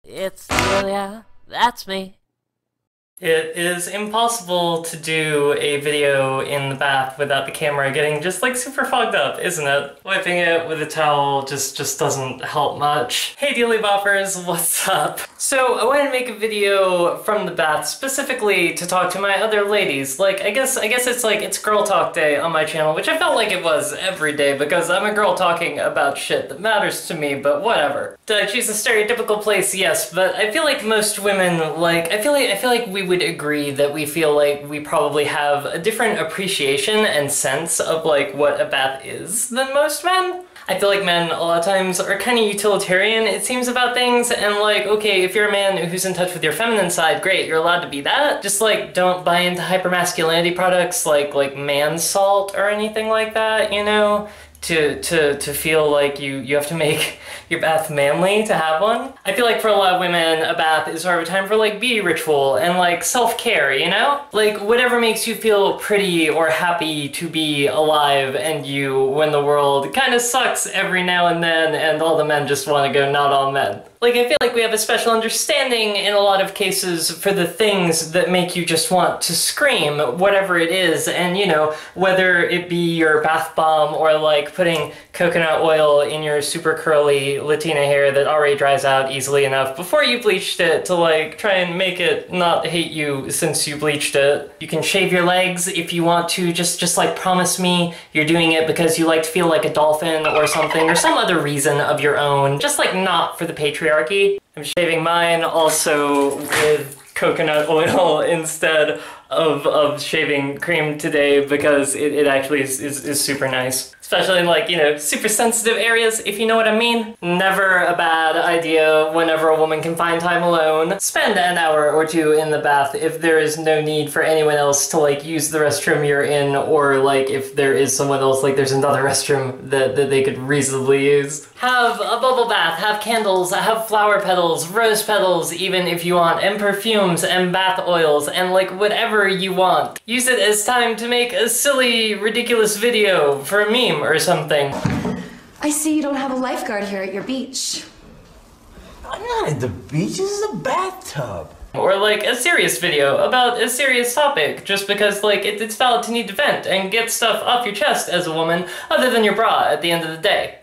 It's Delia. That's me. It is impossible to do a video in the bath without the camera getting just like super fogged up, isn't it? Wiping it with a towel just doesn't help much. Hey Delia Boppers, what's up? So I wanted to make a video from the bath specifically to talk to my other ladies. Like, I guess it's girl talk day on my channel, which I felt like it was every day because I'm a girl talking about shit that matters to me, but whatever. Did I choose a stereotypical place? Yes, but I feel like most women, like, I feel like we would agree that we feel like we probably have a different appreciation and sense of like what a bath is than most men. I feel like men a lot of times are kind of utilitarian, it seems, about things, and like, okay, if you're a man who's in touch with your feminine side, great, you're allowed to be that. Just like, don't buy into hypermasculinity products like man salt or anything like that, you know? To feel like you have to make your bath manly to have one. I feel like for a lot of women, a bath is sort of a time for like beauty ritual and like self-care, you know? Like whatever makes you feel pretty or happy to be alive and you when the world kind of sucks every now and then and all the men just want to go not all men. Like, I feel like we have a special understanding in a lot of cases for the things that make you just want to scream, whatever it is, and you know, whether it be your bath bomb or like putting coconut oil in your super curly Latina hair that already dries out easily enough before you bleached it to like try and make it not hate you since you bleached it. You can shave your legs if you want to, just like promise me you're doing it because you like to feel like a dolphin or something, or some other reason of your own, just like not for the patriarchy. I'm shaving mine also with coconut oil instead of shaving cream today because it actually is super nice. Especially in like, you know, super sensitive areas, if you know what I mean. Never a bad idea whenever a woman can find time alone. Spend an hour or two in the bath if there is no need for anyone else to like use the restroom you're in, or like if there is someone else, like there's another restroom that they could reasonably use. Have a bubble bath, have candles, have flower petals, rose petals even if you want, and perfumes and bath oils and like whatever you want. Use it as time to make a silly, ridiculous video for a meme or something. I see you don't have a lifeguard here at your beach. I'm not at the beach, this is a bathtub. Or like a serious video about a serious topic, just because like it's valid to need to vent and get stuff off your chest as a woman other than your bra at the end of the day.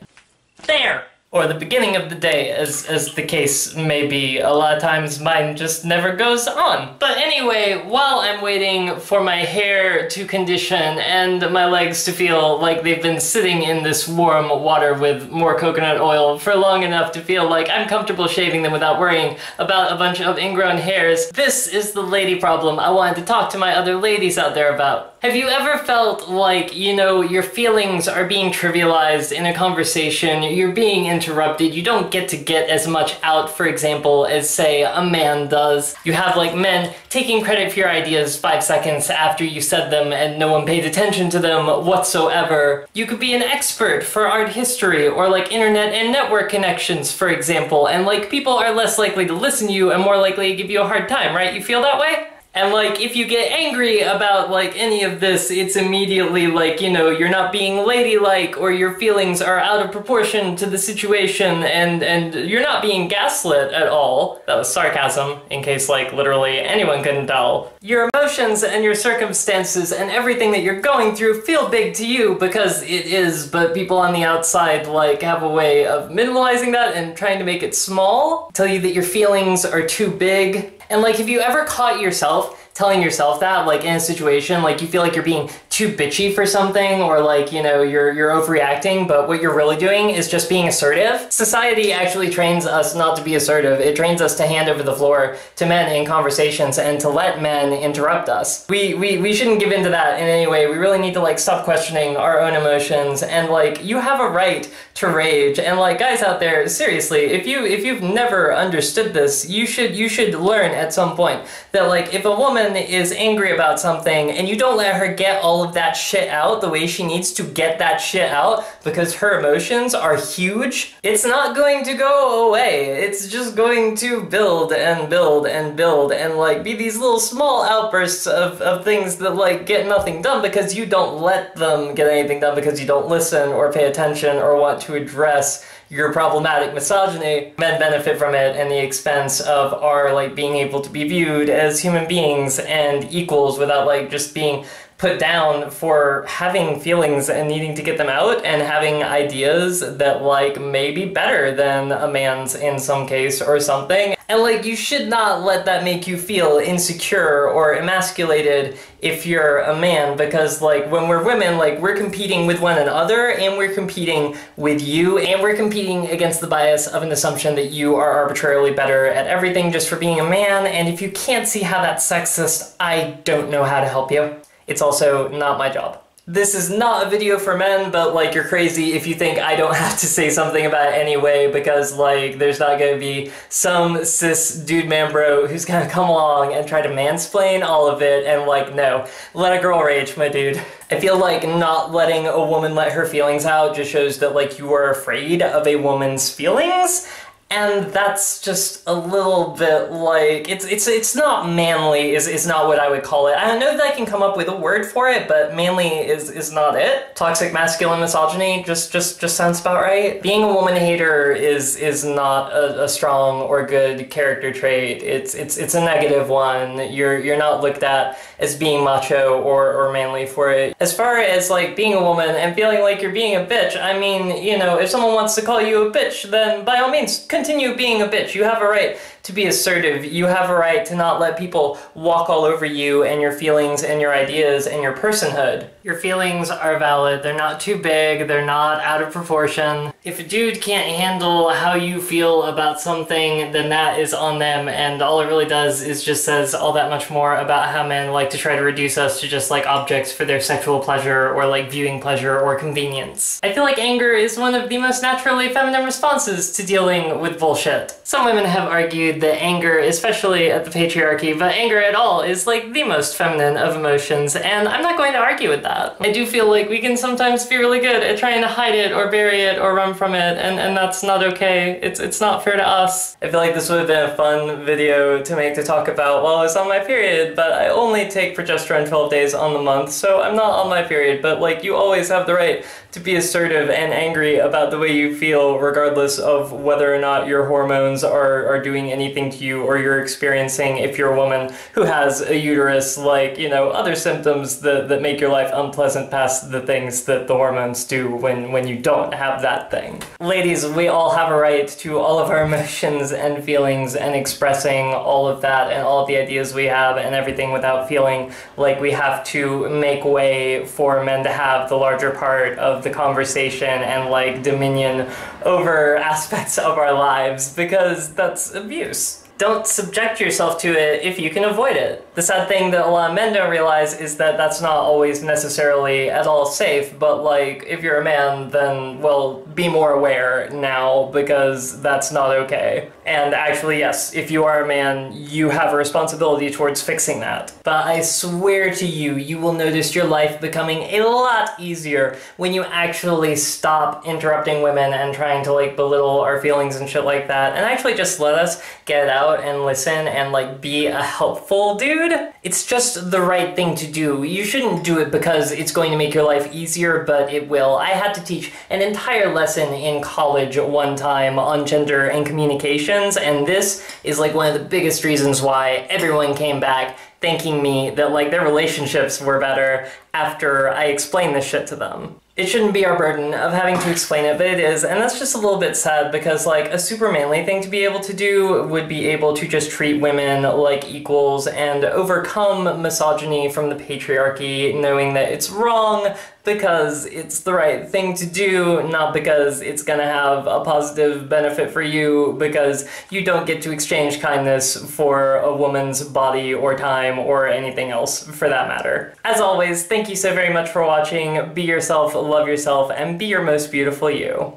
There! Or the beginning of the day, as the case may be. A lot of times mine just never goes on. But anyway, while I'm waiting for my hair to condition and my legs to feel like they've been sitting in this warm water with more coconut oil for long enough to feel like I'm comfortable shaving them without worrying about a bunch of ingrown hairs, this is the lady problem I wanted to talk to my other ladies out there about. Have you ever felt like, you know, your feelings are being trivialized in a conversation, you're being interrupted, you don't get as much out, for example, as say a man does? You have like men taking credit for your ideas 5 seconds after you said them and no one paid attention to them whatsoever. You could be an expert for art history or like internet and network connections, for example, and like people are less likely to listen to you and more likely to give you a hard time, right? You feel that way? And like, if you get angry about like any of this, it's immediately like, you know, you're not being ladylike or your feelings are out of proportion to the situation and you're not being gaslit at all. That was sarcasm, in case like literally anyone couldn't tell. Your emotions and your circumstances and everything that you're going through feel big to you because it is, but people on the outside like have a way of minimalizing that and trying to make it small. Tell you that your feelings are too big. And like, have you ever caught yourself telling yourself that, like in a situation, like you feel like you're being too bitchy for something, or like, you know, you're overreacting, but what you're really doing is just being assertive? Society actually trains us not to be assertive. It trains us to hand over the floor to men in conversations and to let men interrupt us. We shouldn't give in to that in any way. We really need to like stop questioning our own emotions, and like, you have a right to rage. And like, guys out there, seriously, if you've never understood this, you should learn at some point that like, if a woman is angry about something and you don't let her get all of that shit out the way she needs to get that shit out because her emotions are huge, it's not going to go away. It's just going to build and build and build and like be these little small outbursts of things that like get nothing done because you don't let them get anything done, because you don't listen or pay attention or want to address your problematic misogyny, men benefit from it at the expense of our like being able to be viewed as human beings and equals without like just being put down for having feelings and needing to get them out and having ideas that like may be better than a man's in some case or something. And like you should not let that make you feel insecure or emasculated if you're a man, because like when we're women, like we're competing with one another and we're competing with you and we're competing against the bias of an assumption that you are arbitrarily better at everything just for being a man. And if you can't see how that's sexist, I don't know how to help you. It's also not my job. This is not a video for men, but like you're crazy if you think I don't have to say something about it anyway, because like there's not gonna be some cis dude man bro who's gonna come along and try to mansplain all of it and like, no, let a girl rage, my dude. I feel like not letting a woman let her feelings out just shows that like you are afraid of a woman's feelings. And that's just a little bit like, it's not manly, is not what I would call it. I don't know that I can come up with a word for it, but manly is not it. Toxic masculine misogyny just sounds about right. Being a woman hater is not a strong or good character trait. It's a negative one. You're not looked at as being macho or manly for it. As far as like being a woman and feeling like you're being a bitch, I mean, you know, if someone wants to call you a bitch, then by all means, continue being a bitch. You have a right to be assertive. You have a right to not let people walk all over you and your feelings and your ideas and your personhood. Your feelings are valid. They're not too big. They're not out of proportion. If a dude can't handle how you feel about something, then that is on them, and all it really does is just says all that much more about how men like to try to reduce us to just like objects for their sexual pleasure or like viewing pleasure or convenience. I feel like anger is one of the most naturally feminine responses to dealing with bullshit. Some women have argued that anger, especially at the patriarchy, but anger at all is like the most feminine of emotions, and I'm not going to argue with that. I do feel like we can sometimes be really good at trying to hide it or bury it or run from it, and that's not okay. It's not fair to us. I feel like this would have been a fun video to make to talk about while I was on my period, but I only take progesterone 12 days on the month, so I'm not on my period, but like you always have the right to be assertive and angry about the way you feel regardless of whether or not your hormones are doing anything to you or you're experiencing, if you're a woman who has a uterus, like, you know, other symptoms that make your life unpleasant past the things that the hormones do when you don't have that thing. Ladies, we all have a right to all of our emotions and feelings and expressing all of that and all of the ideas we have and everything without feeling like we have to make way for men to have the larger part of the conversation and like dominion over aspects of our lives, because that's abuse. Don't subject yourself to it if you can avoid it. The sad thing that a lot of men don't realize is that that's not always necessarily at all safe, but like, if you're a man, then, well, be more aware now, because that's not okay. And actually, yes, if you are a man, you have a responsibility towards fixing that. But I swear to you, you will notice your life becoming a lot easier when you actually stop interrupting women and trying to like belittle our feelings and shit like that, and actually just let us get it out and listen and like be a helpful dude. It's just the right thing to do. You shouldn't do it because it's going to make your life easier, but it will. I had to teach an entire lesson in college one time on gender and communications, and this is like one of the biggest reasons why everyone came back thanking me that like their relationships were better after I explained this shit to them. It shouldn't be our burden of having to explain it, but it is, and that's just a little bit sad, because like a super manly thing to be able to do would be able to just treat women like equals and overcome misogyny from the patriarchy, knowing that it's wrong because it's the right thing to do, not because it's gonna have a positive benefit for you, because you don't get to exchange kindness for a woman's body or time or anything else for that matter. As always, thank you so very much for watching. Be yourself, love yourself, and be your most beautiful you.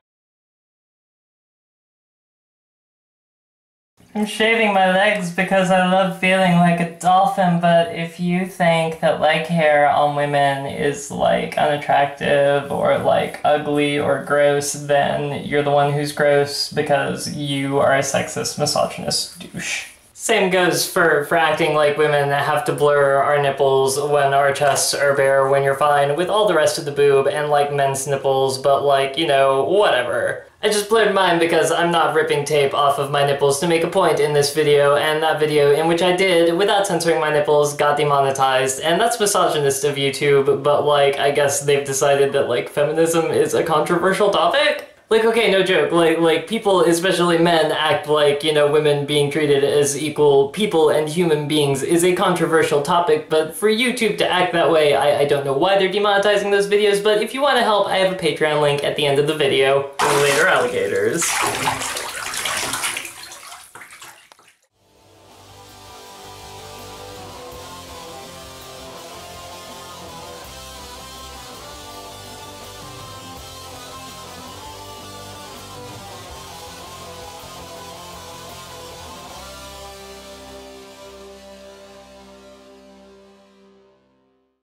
I'm shaving my legs because I love feeling like a dolphin, but if you think that leg hair on women is like unattractive or like ugly or gross, then you're the one who's gross because you are a sexist, misogynist douche. Same goes for acting like women that have to blur our nipples when our chests are bare, when you're fine with all the rest of the boob and like men's nipples, but like, you know, whatever. I just blurred mine because I'm not ripping tape off of my nipples to make a point in this video, and that video in which I did, without censoring my nipples, got demonetized, and that's misogynist of YouTube, but like, I guess they've decided that like feminism is a controversial topic? Like, okay, no joke, like people, especially men, act like, you know, women being treated as equal people and human beings is a controversial topic, but for YouTube to act that way, I don't know why they're demonetizing those videos, but if you want to help, I have a Patreon link at the end of the video. Later, alligators.